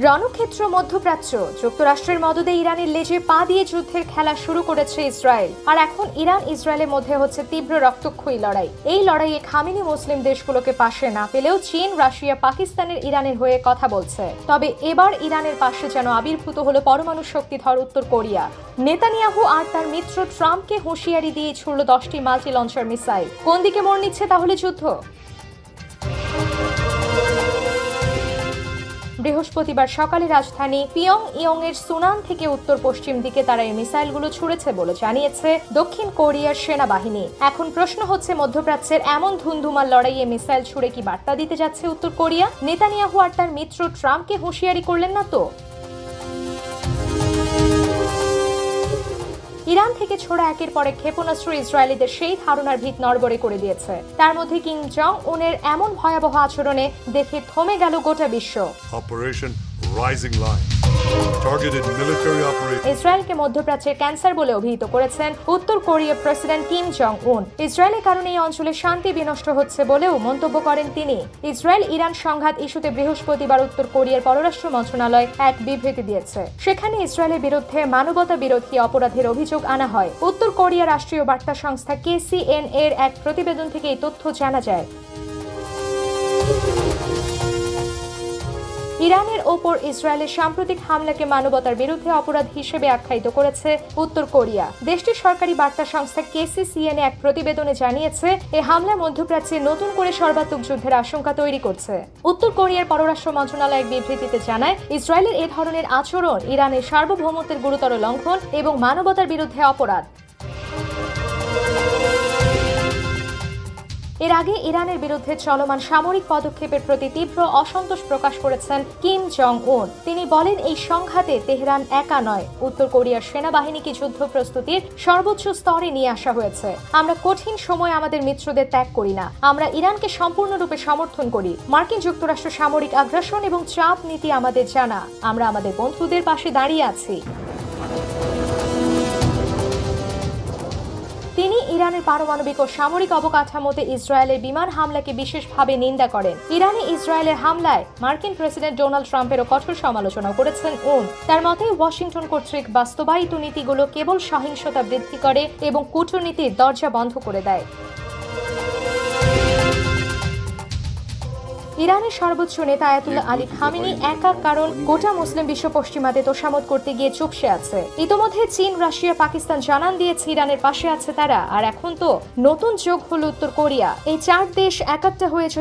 রণক্ষেত্র মধ্যপ্রাচ্য। যুক্তরাষ্ট্রের মদদে ইরানের লেজে পা দিয়ে যুদ্ধের খেলা শুরু করেছে ইসরায়েল। আর এখন ইরান ইসরায়েলের মধ্যে হচ্ছে তীব্র রক্তক্ষয়ী লড়াই। এই লড়াইয়ে খামেনি মুসলিম দেশগুলোকে পাশে না পেলেও চীন, রাশিয়া, পাকিস্তানের ইরানের হয়ে কথা বলছে। তবে এবার ইরানের পাশে যেন আবির্ভূত হলো পরমাণু শক্তিধর উত্তর কোরিয়া। নেতানিয়াহু আর তার মিত্র ট্রাম্পকে হুঁশিয়ারি দিয়ে ছুড়ল 10টি মাল্টি লঞ্চার মিসাইল। কোন দিকে মোড় নিচ্ছে তাহলে যুদ্ধ? বৃহস্পতিবার সকালে রাজধানী পিয়ংইয়ং এর সুনান থেকে উত্তর পশ্চিম দিকে তারা এই মিসাইলগুলো ছুড়েছে বলে জানিয়েছে দক্ষিণ কোরিয়ার সেনাবাহিনী। এখন প্রশ্ন হচ্ছে, মধ্যপ্রাচ্যের এমন ধুন্ধুমার লড়াইয়ে মিসাইল ছুড়ে কি বার্তা দিতে যাচ্ছে উত্তর কোরিয়া? নেতানিয়াহু আর তার মিত্র ট্রাম্পকে হুঁশিয়ারি করলেন না তো? ইরান থেকে ছোড়া একের পর এক ক্ষেপণাস্ত্র ইসরায়েলিদের সেই ধারণার ভিত নড়বড়ে করে দিয়েছে। তার মধ্যে কিম জং উনের এমন ভয়াবহ আচরণে দেখে থমে গেল গোটা বিশ্ব। Operation rising lion targeted military operation. ইসরায়েলকে মধ্যপ্রাচ্যের ক্যান্সার বলে অভিহিত করেছেন উত্তর কোরিয়ার প্রেসিডেন্ট কিম জং উন। ইসরায়েলের কারণে এই অঞ্চলে শান্তি বিনষ্ট হচ্ছে বলেও মন্তব্য করেন তিনি। ইসরায়েল ইরান সংঘাত ইস্যুতে বৃহস্পতিবার উত্তর কোরিয়ার পররাষ্ট্র মন্ত্রণালয় এক বিবৃতি দিয়েছে। সেখানে ইসরায়েলের বিরুদ্ধে মানবতা বিরোধী অপরাধের অভিযোগ আনা হয়। উত্তর কোরিয়ার রাষ্ট্রীয় বার্তা সংস্থা KCNA এর এক প্রতিবেদন থেকে এই তথ্য জানা যায়। ইরানের ওপর ইসরায়েলের সাম্প্রতিক হামলাকে মানবতার বিরুদ্ধে অপরাধ হিসেবে আখ্যায়িত করেছে উত্তর কোরিয়া। দেশটির সরকারি বার্তা সংস্থা KCNA এক প্রতিবেদনে জানিয়েছে, এই হামলা মধ্যপ্রাচ্যে নতুন করে সর্বাত্মক যুদ্ধের আশঙ্কা তৈরি করছে। উত্তর কোরিয়ার পররাষ্ট্র মন্ত্রণালয় এক বিবৃতিতে জানায়, ইসরায়েলের এ ধরনের আচরণ ইরানের সার্বভৌমত্বের গুরুতর লঙ্ঘন এবং মানবতার বিরুদ্ধে অপরাধ। এর আগে ইরানের বিরুদ্ধে চলমান সামরিক পদক্ষেপের প্রতি তীব্র অসন্তোষ প্রকাশ করেছেন কিম জং উন। তিনি বলেন, এই সংঘাতে তেহরান একা নয়, উত্তর কোরিয়ার সেনাবাহিনীকে যুদ্ধ প্রস্তুতির সর্বোচ্চ স্তরে নিয়ে আসা হয়েছে। আমরা কঠিন সময় আমাদের মিত্রদের ত্যাগ করি না, আমরা ইরানকে সম্পূর্ণরূপে সমর্থন করি। মার্কিন যুক্তরাষ্ট্র সামরিক আগ্রাসন এবং চাপ নীতি আমাদের জানা, আমরা আমাদের বন্ধুদের পাশে দাঁড়িয়ে আছি। তিনি ইরানের পারমাণবিক ও সামরিক অবকাঠামোতে ইসরায়েলের বিমান হামলাকে বিশেষভাবে নিন্দা করেন। ইরানে ইসরায়েলের হামলায় মার্কিন প্রেসিডেন্ট ডোনাল্ড ট্রাম্পেরও কঠোর সমালোচনা করেছেন উন। তার মতে, ওয়াশিংটন কর্তৃক বাস্তবায়িত নীতিগুলো কেবল সহিংসতা বৃদ্ধি করে এবং কূটনীতির দরজা বন্ধ করে দেয়। ইরানের সর্বোচ্চ নেতা আয়াতুল্লাহ আলী খামেনি একা, কারণ গোটা মুসলিম বিশ্ব পশ্চিমাদের তোষামত করতে গিয়ে চুপসে আছে। ইতোমধ্যে চীন, রাশিয়া, পাকিস্তান জানান দিয়েছে ইরানের পাশে আছে তারা। আর এখন তো নতুন যোগ হলো উত্তর কোরিয়া। এই চার দেশ একাত্তা হয়েছে